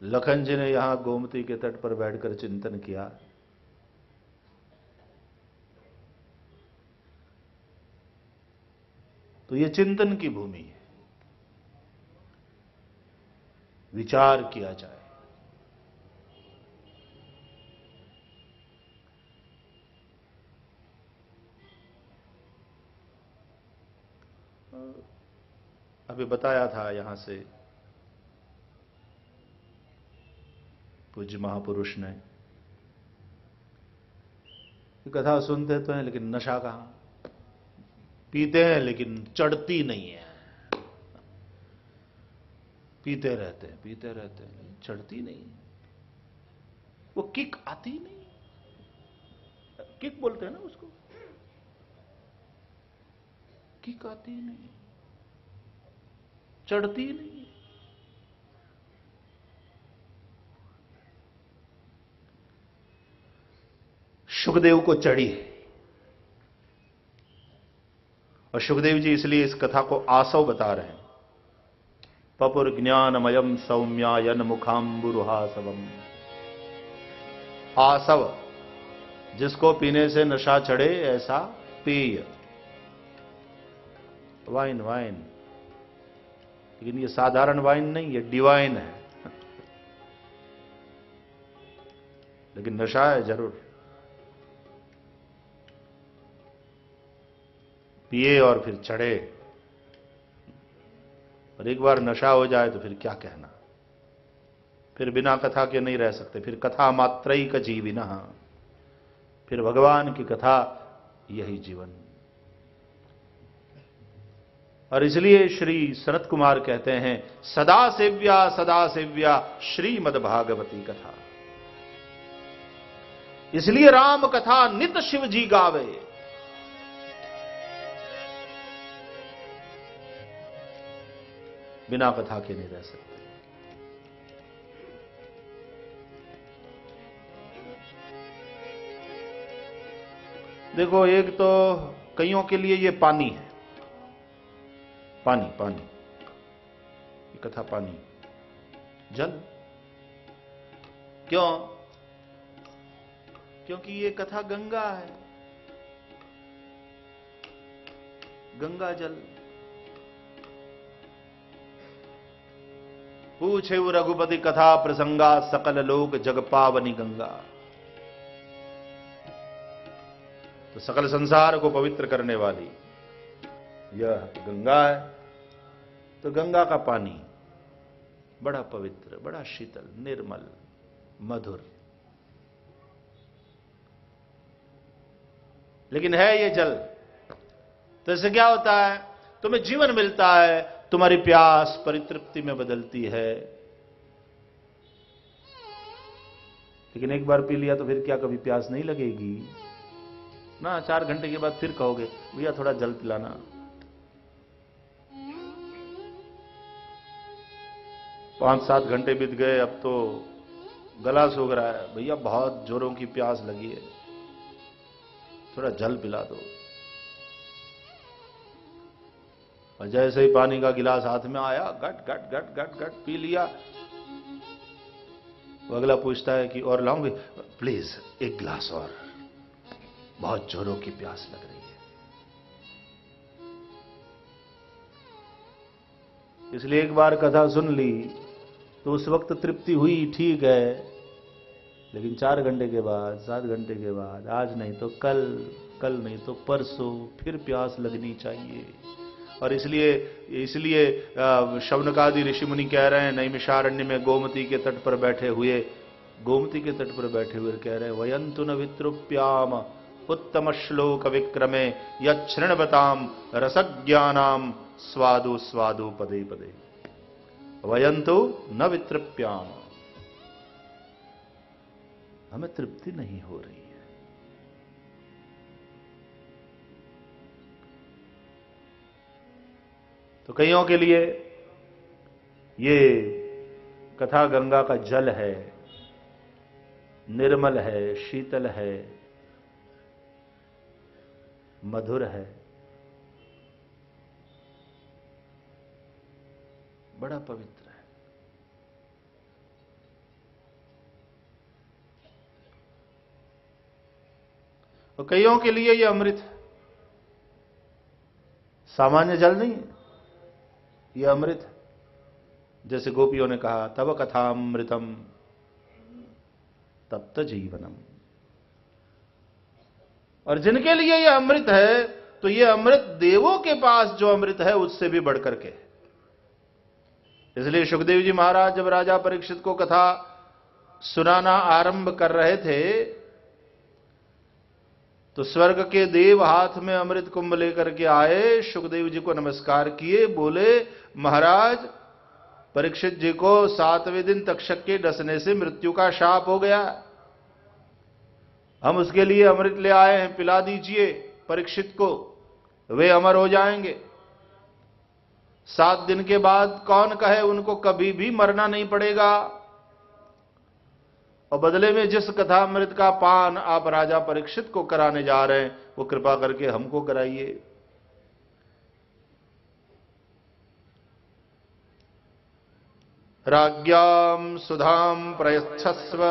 लखन जी ने यहां गोमती के तट पर बैठकर चिंतन किया। तो यह चिंतन की भूमि है, विचार किया जाए। अभी बताया था यहां से पूज्य महापुरुष ने, कथा सुनते तो हैं लेकिन नशा कहां, पीते हैं लेकिन चढ़ती नहीं है। पीते रहते हैं लेकिन चढ़ती नहीं, वो किक आती नहीं। किक बोलते हैं ना उसको, किक आती नहीं, चढ़ती नहीं। सुखदेव को चढ़ी, और सुखदेव जी इसलिए इस कथा को आसव बता रहे हैं। पपुर ज्ञानमयम सौम्यायन मुखाम्बुरुहासवम। आसव, जिसको पीने से नशा चढ़े ऐसा पेय, वाइन वाइन, लेकिन ये साधारण वाइन नहीं, ये डिवाइन है। लेकिन नशा है जरूर। पिए और फिर चढ़े, और एक बार नशा हो जाए तो फिर क्या कहना, फिर बिना कथा के नहीं रह सकते। फिर कथा मात्रैक जीविनः, फिर भगवान की कथा, यही जीवन। और इसलिए श्री सनत कुमार कहते हैं, सदा सेव्या श्रीमद्भागवती कथा। इसलिए राम कथा नित शिव जी गावे। बिना कथा के नहीं रह सकते। देखो, एक तो कईयों के लिए ये पानी है, पानी पानी, ये कथा पानी, जल। क्यों? क्योंकि ये कथा गंगा है, गंगा जल। पूछे रघुपति कथा प्रसंगा, सकल लोक जग पावनी गंगा। तो सकल संसार को पवित्र करने वाली यह गंगा है। तो गंगा का पानी बड़ा पवित्र, बड़ा शीतल, निर्मल, मधुर, लेकिन है ये जल। तो इससे क्या होता है? तुम्हें जीवन मिलता है, तुम्हारी प्यास परितृप्ति में बदलती है। लेकिन एक बार पी लिया तो फिर क्या कभी प्यास नहीं लगेगी ना? 4 घंटे के बाद फिर कहोगे भैया थोड़ा जल पिलाना। पांच 7 घंटे बीत गए, अब तो गला सूख रहा है, भैया बहुत जोरों की प्यास लगी है, थोड़ा जल पिला दो। और जैसे ही पानी का गिलास हाथ में आया, गट गट गट गट गट पी लिया। वो अगला पूछता है कि और लाऊंगी? प्लीज एक गिलास और, बहुत जोरों की प्यास लग रही है। इसलिए एक बार कथा सुन ली तो उस वक्त तृप्ति हुई, ठीक है, लेकिन 4 घंटे के बाद, 7 घंटे के बाद, आज नहीं तो कल, कल नहीं तो परसों फिर प्यास लगनी चाहिए। और इसलिए शौनकादि ऋषि मुनि कह रहे हैं, नैमिषारण्य में गोमती के तट पर बैठे हुए, गोमती के तट पर बैठे हुए कह रहे हैं, वयंतु न वितृप्याम उत्तम श्लोक विक्रमे यच्छृण्वताम रसज्ञानाम स्वादु स्वादु पदे पदे। वयंतु न वितृप्याम, हमें तृप्ति नहीं हो रही है। तो कईयों के लिए ये कथा गंगा का जल है, निर्मल है, शीतल है, मधुर है, बड़ा पवित्र है। और कईयों के लिए ये अमृत है, सामान्य जल नहीं है, ये अमृत है। जैसे गोपियों ने कहा, तव कथामृतम तप्त जीवनम। और जिनके लिए यह अमृत है, तो यह अमृत देवों के पास जो अमृत है उससे भी बढ़कर के। इसलिए सुखदेव जी महाराज जब राजा परीक्षित को कथा सुनाना आरंभ कर रहे थे, तो स्वर्ग के देव हाथ में अमृत कुंभ लेकर के आए, सुखदेव जी को नमस्कार किए, बोले महाराज परीक्षित जी को 7वें दिन तक्षक के डसने से मृत्यु का शाप हो गया, हम उसके लिए अमृत ले आए हैं, पिला दीजिए परीक्षित को, वे अमर हो जाएंगे। 7 दिन के बाद कौन कहे उनको कभी भी मरना नहीं पड़ेगा। और बदले में जिस कथामृत का पान आप राजा परीक्षित को कराने जा रहे हैं, वो कृपा करके हमको कराइए। राज्ञां सुधां प्रयच्छस्व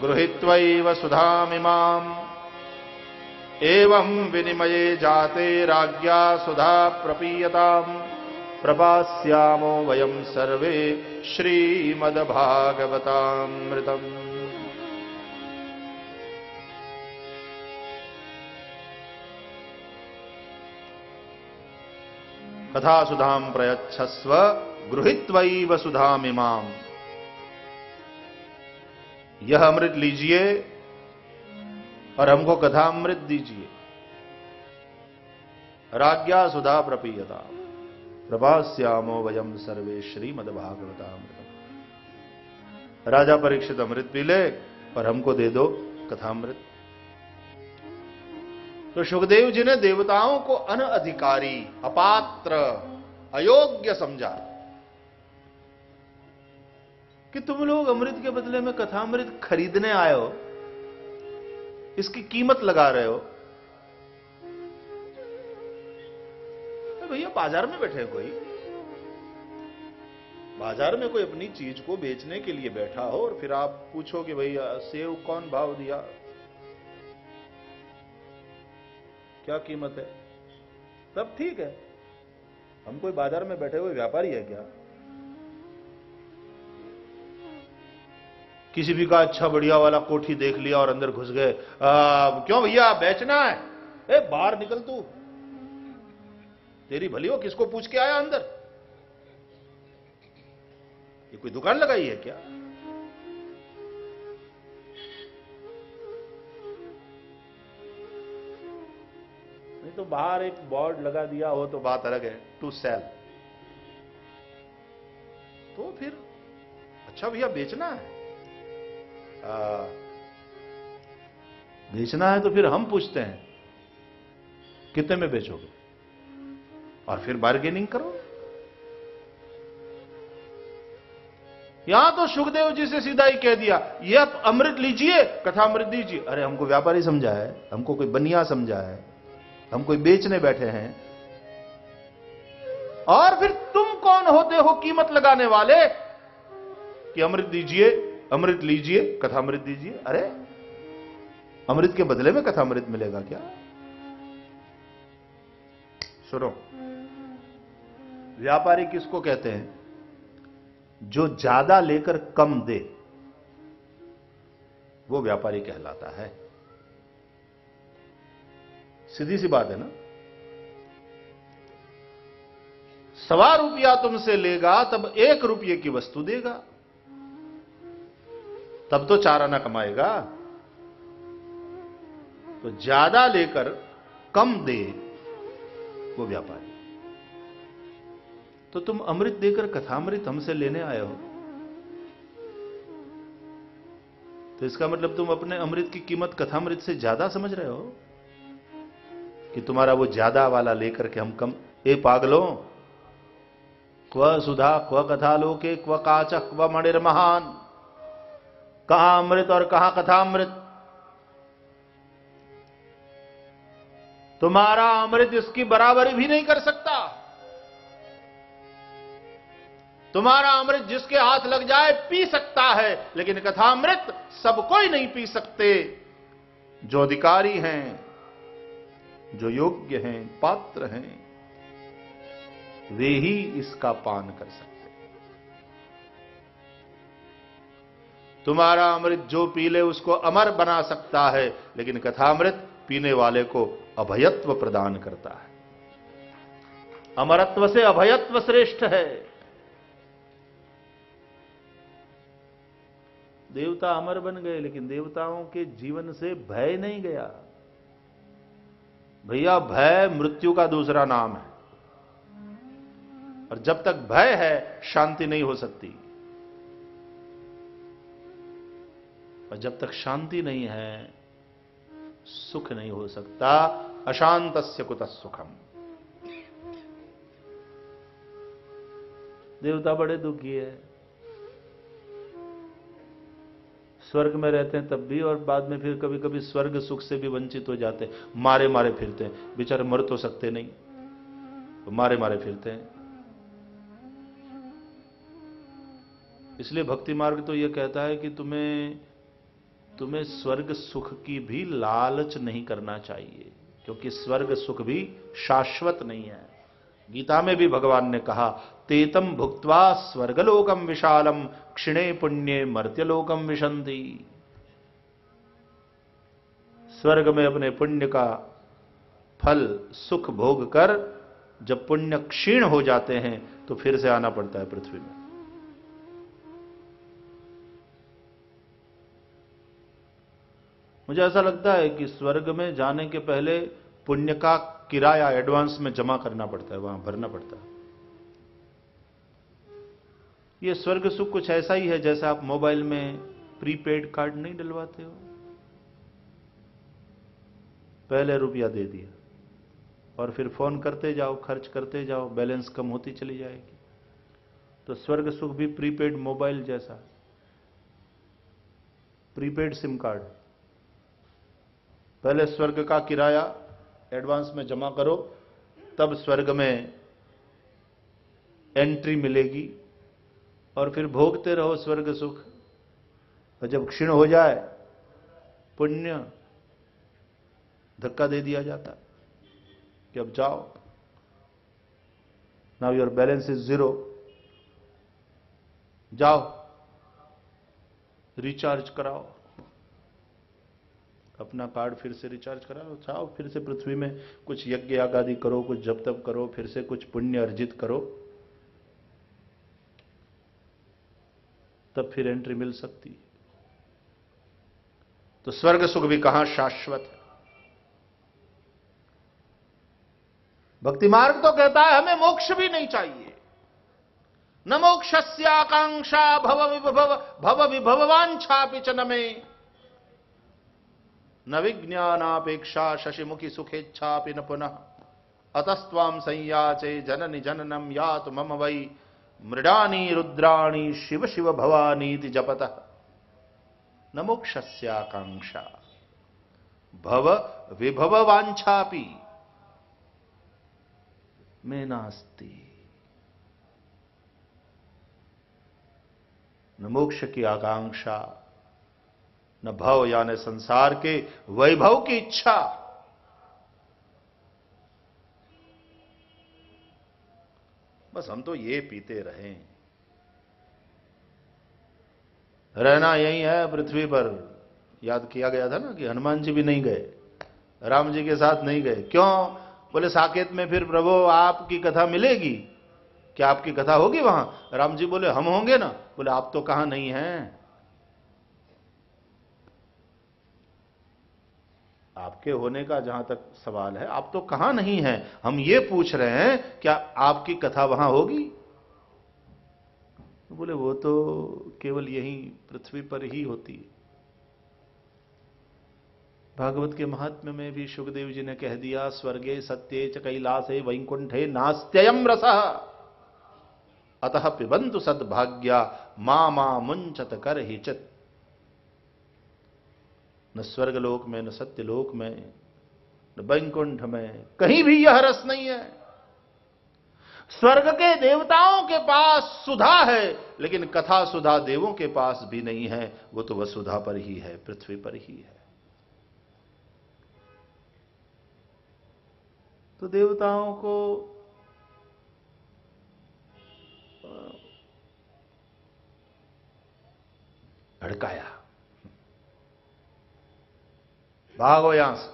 गृहीत्वैव सुधामिमाम् एवं विनिमये जाते राज्ञा सुधा प्रपीयताम् प्रपास्यामो वयं सर्वे श्रीमद्भागवतामृतम्। कथा सुधां प्रयच्छस्व गृहीत्वैव सुधामिमाम्। यह अमृत लीजिए और हमको कथामृत दीजिए। राज्ञा सुधा प्रपीयता प्रभास्यामो वयम सर्वे श्रीमद्भागवतामृतम्। राजा परीक्षित अमृत पी ले और हमको दे दो कथामृत। तो सुखदेव जी ने देवताओं को अनअधिकारी, अपात्र, अयोग्य समझा कि तुम लोग अमृत के बदले में कथामृत खरीदने आए हो, इसकी कीमत लगा रहे हो। भैया बाजार में बैठे, कोई बाजार में कोई अपनी चीज को बेचने के लिए बैठा हो और फिर आप पूछो कि भैया सेव कौन भाव दिया, क्या कीमत है, तब ठीक है। हम कोई बाजार में बैठे हुए व्यापारी है क्या? किसी भी का अच्छा बढ़िया वाला कोठी देख लिया और अंदर घुस गए, क्यों भैया बेचना है? बाहर निकल तू, तेरी भली हो, किसको पूछ के आया अंदर? ये कोई दुकान लगाई है क्या? नहीं तो बाहर एक बोर्ड लगा दिया हो तो बात अलग है, टू सेल। तो फिर अच्छा भैया बेचना है, बेचना है तो फिर हम पूछते हैं कितने में बेचोगे, और फिर बार्गेनिंग करो। यहां तो सुखदेव जी से सीधा ही कह दिया, ये आप अमृत लीजिए, कथामृत दीजिए। अरे हमको व्यापारी समझा है, हमको कोई बनिया समझा है, हम कोई बेचने बैठे हैं। और फिर तुम कौन होते हो कीमत लगाने वाले कि अमृत दीजिए, अमृत लीजिए, कथामृत दीजिए? अरे अमृत के बदले में कथामृत मिलेगा क्या? सुनो, व्यापारी किसको कहते हैं? जो ज्यादा लेकर कम दे, वो व्यापारी कहलाता है। सीधी सी बात है ना। 1.25 रुपया तुमसे लेगा तब 1 रुपये की वस्तु देगा, तब तो 4 आना कमाएगा। तो ज्यादा लेकर कम दे वो व्यापारी। तो तुम अमृत देकर कथामृत हमसे लेने आए हो, तो इसका मतलब तुम अपने अमृत की कीमत कथामृत से ज्यादा समझ रहे हो कि तुम्हारा वो ज्यादा वाला लेकर के हम कम। ए पागलों, क्व सुधा क्व कथा लोके क्व काच क्व मणिर्महान। कहां अमृत और कहां कथामृत? तुम्हारा अमृत इसकी बराबरी भी नहीं कर सकता। तुम्हारा अमृत जिसके हाथ लग जाए पी सकता है, लेकिन कथामृत सब कोई नहीं पी सकते। जो अधिकारी हैं, जो योग्य हैं, पात्र हैं, वे ही इसका पान कर सकते हैं। तुम्हारा अमृत जो पी ले उसको अमर बना सकता है, लेकिन कथामृत पीने वाले को अभयत्व प्रदान करता है। अमरत्व से अभयत्व श्रेष्ठ है। देवता अमर बन गए, लेकिन देवताओं के जीवन से भय नहीं गया। भैया, भय मृत्यु का दूसरा नाम है, और जब तक भय है शांति नहीं हो सकती, और जब तक शांति नहीं है सुख नहीं हो सकता। अशांतस्य कुतः सुखम। देवता बड़े दुखी है, स्वर्ग में रहते हैं तब भी, और बाद में फिर कभी कभी स्वर्ग सुख से भी वंचित हो जाते हैं। मारे मारे फिरते हैं, बेचारे मर तो सकते नहीं, तो मारे मारे फिरते हैं। इसलिए भक्ति मार्ग तो यह कहता है कि तुम्हें स्वर्ग सुख की भी लालच नहीं करना चाहिए, क्योंकि स्वर्ग सुख भी शाश्वत नहीं है। गीता में भी भगवान ने कहा, तेतम भुक्त्वा स्वर्गलोकम विशालम क्षिणे पुण्ये मर्त्यलोकम विशन्ति। स्वर्ग में अपने पुण्य का फल सुख भोग कर जब पुण्य क्षीण हो जाते हैं तो फिर से आना पड़ता है पृथ्वी में। मुझे ऐसा लगता है कि स्वर्ग में जाने के पहले पुण्य का किराया एडवांस में जमा करना पड़ता है, वहां भरना पड़ता है। यह स्वर्ग सुख कुछ ऐसा ही है जैसे आप मोबाइल में प्रीपेड कार्ड नहीं डलवाते हो, पहले रुपया दे दिया और फिर फोन करते जाओ, खर्च करते जाओ, बैलेंस कम होती चली जाएगी। तो स्वर्ग सुख भी प्रीपेड मोबाइल जैसा, प्रीपेड सिम कार्ड। पहले स्वर्ग का किराया एडवांस में जमा करो, तब स्वर्ग में एंट्री मिलेगी, और फिर भोगते रहो स्वर्ग सुख। और जब क्षीण हो जाए पुण्य, धक्का दे दिया जाता कि अब जाओ, नाउ योर बैलेंस इज 0, जाओ रिचार्ज कराओ, अपना कार्ड फिर से रिचार्ज कराओ, जाओ फिर से पृथ्वी में कुछ यज्ञ याग आदि करो, कुछ जप तप करो, फिर से कुछ पुण्य अर्जित करो, तब फिर एंट्री मिल सकती है। तो स्वर्ग सुख भी कहां शाश्वत है। भक्ति मार्ग तो कहता है हमें मोक्ष भी नहीं चाहिए। न मोक्षस्य आकांक्षा भव विभवांछापि च न मे, न विज्ञानापेक्षा शशिमुखी सुखेच्छापि न पुनः, अतस्त्वां संयाचे जननि जननम यातु मम वै, मृडानी रुद्राणी शिव शिव भवानीति जपतः। न मोक्षस्य आकांक्षा भव विभव वांछापि में नास्ति। न मोक्ष की आकांक्षा, न भव यानी संसार के वैभव की इच्छा। बस हम तो ये पीते रहें, रहना यही है पृथ्वी पर। याद किया गया था ना कि हनुमान जी भी नहीं गए, राम जी के साथ नहीं गए। क्यों? बोले साकेत में फिर प्रभु आपकी कथा मिलेगी क्या? आपकी कथा होगी वहां? राम जी बोले हम होंगे ना। बोले आप तो कहां नहीं हैं, आपके होने का जहां तक सवाल है, आप तो कहां नहीं हैं। हम ये पूछ रहे हैं क्या आपकी कथा वहां होगी? बोले वो तो केवल यही पृथ्वी पर ही होती है। भागवत के महात्म्य में भी शुकदेव जी ने कह दिया, स्वर्गे सत्ये च कैलासे वैकुंठे नास्त्ययम् रसः, अतः पिबन्तु सद्भाग्या मा मुंचत करहिचित्। न स्वर्गलोक में, न सत्यलोक में, न वैकुंठ में, कहीं भी यह रस नहीं है। स्वर्ग के देवताओं के पास सुधा है, लेकिन कथा सुधा देवों के पास भी नहीं है। वो तो वसुधा पर ही है, पृथ्वी पर ही है। तो देवताओं को भड़काया, भागो यहां से,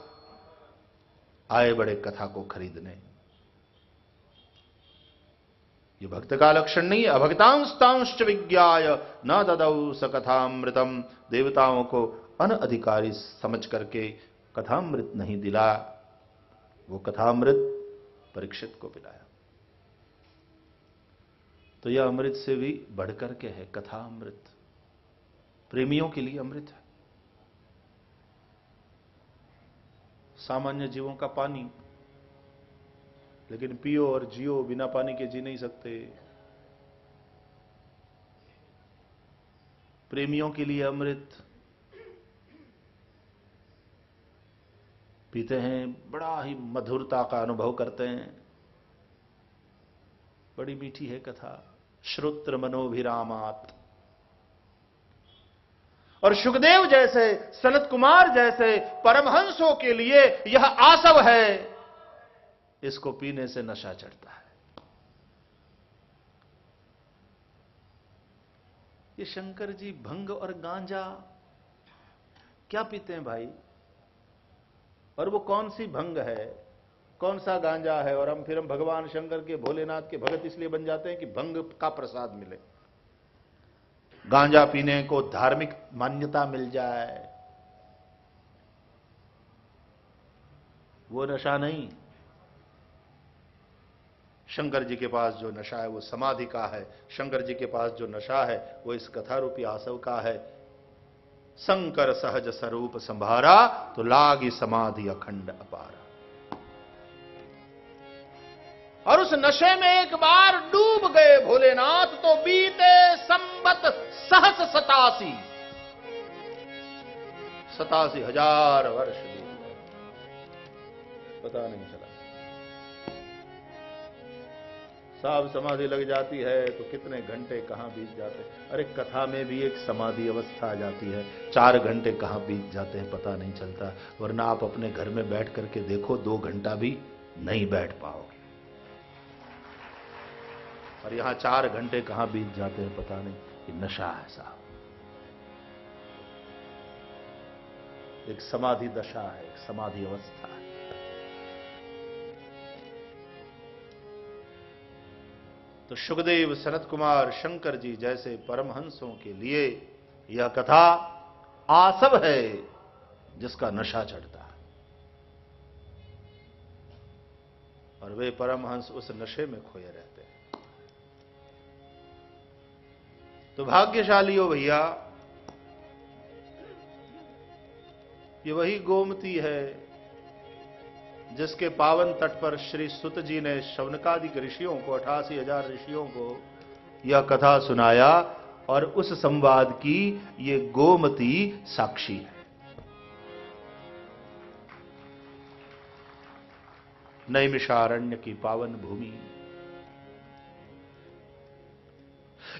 आए बड़े कथा को खरीदने। ये भक्त का लक्षण नहीं है। अभक्तांस्तांश्च विज्ञाय न ददौ स कथामृतम। देवताओं को अनअधिकारी समझ करके कथामृत नहीं दिला, वो कथामृत परीक्षित को पिलाया। तो यह अमृत से भी बढ़कर के है कथामृत, प्रेमियों के लिए अमृत है। सामान्य जीवों का पानी, लेकिन पियो और जियो, बिना पानी के जी नहीं सकते। प्रेमियों के लिए अमृत, पीते हैं, बड़ा ही मधुरता का अनुभव करते हैं। बड़ी मीठी है कथा, श्रोत्र मनोभिरामात। और सुखदेव जैसे, सनत कुमार जैसे परमहंसों के लिए यह आसव है, इसको पीने से नशा चढ़ता है। ये शंकर जी भंग और गांजा क्या पीते हैं भाई? और वो कौन सी भंग है, कौन सा गांजा है? और फिर हम भगवान शंकर के, भोलेनाथ के भगत इसलिए बन जाते हैं कि भंग का प्रसाद मिले, गांजा पीने को धार्मिक मान्यता मिल जाए। वो नशा नहीं। शंकर जी के पास जो नशा है वो समाधि का है। शंकर जी के पास जो नशा है वो इस कथा रूपी आसव का है। शंकर सहज स्वरूप संभारा, तो लागी समाधि अखंड अपारा। और उस नशे में एक बार डूब गए भोलेनाथ, तो बीते संबत सहस 87,000 वर्ष बीत गए, पता नहीं चला। साहब समाधि लग जाती है तो कितने घंटे कहां बीत जाते हैं। अरे कथा में भी एक समाधि अवस्था आ जाती है, 4 घंटे कहां बीत जाते हैं पता नहीं चलता। वरना आप अपने घर में बैठ करके देखो, 2 घंटा भी नहीं बैठ पाओगे। और यहां 4 घंटे कहां बीत जाते हैं पता नहीं। ये नशा है साहब, एक समाधि दशा है, एक समाधि अवस्था है। तो सुखदेव, सनत कुमार, शंकर जी जैसे परमहंसों के लिए यह कथा आसव है, जिसका नशा चढ़ता है। और वे परमहंस उस नशे में खोए रहते हैं। तो भाग्यशाली हो भैया, ये वही गोमती है जिसके पावन तट पर श्री सुत जी ने शौनकादिक ऋषियों को, 88,000 ऋषियों को यह कथा सुनाया। और उस संवाद की ये गोमती साक्षी है। नैमिषारण्य की पावन भूमि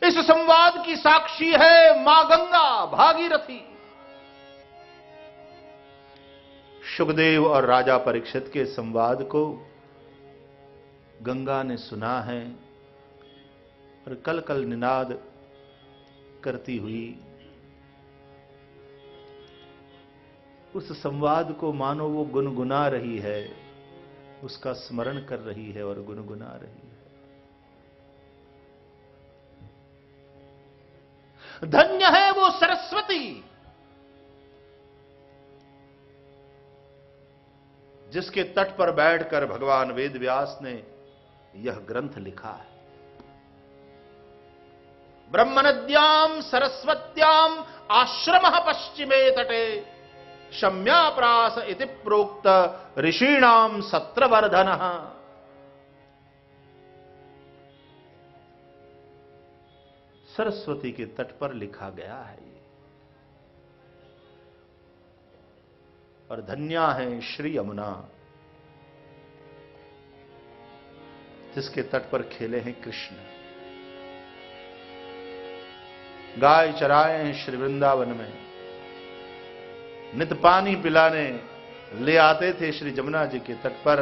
इस संवाद की साक्षी है मां गंगा भागीरथी। सुखदेव और राजा परीक्षित के संवाद को गंगा ने सुना है और कल कल निनाद करती हुई उस संवाद को मानो वो गुनगुना रही है, उसका स्मरण कर रही है और गुनगुना रही है। धन्य है वो सरस्वती जिसके तट पर बैठकर भगवान वेदव्यास ने यह ग्रंथ लिखा है। ब्रह्मनद्याम सरस्वत्याम आश्रमः पश्चिमे तटे शम्याप्रास इति प्रोक्त ऋषीणाम सत्रवर्धनः। सरस्वती के तट पर लिखा गया है ये। और धन्या है श्री यमुना जिसके तट पर खेले हैं कृष्ण। गाय चराए हैं श्री वृंदावन में, नित पानी पिलाने ले आते थे श्री जमुना जी के तट पर।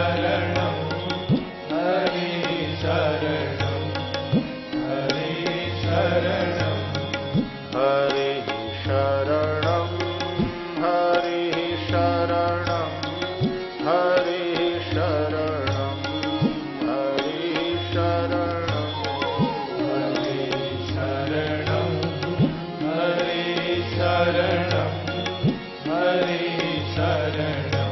शरणं हरि शरणं हरि शरणं हरि शरणं हरि शरणं हरि शरणं हरि शरणं हरि शरणं हरि शरणं हरि शरणं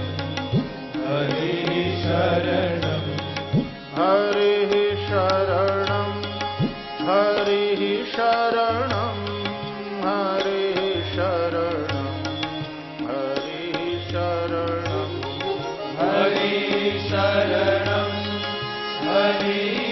हरि शरणं हरि शरणं हरि शरणं हरि शरणं हरि शरणं हरि शरणं हरि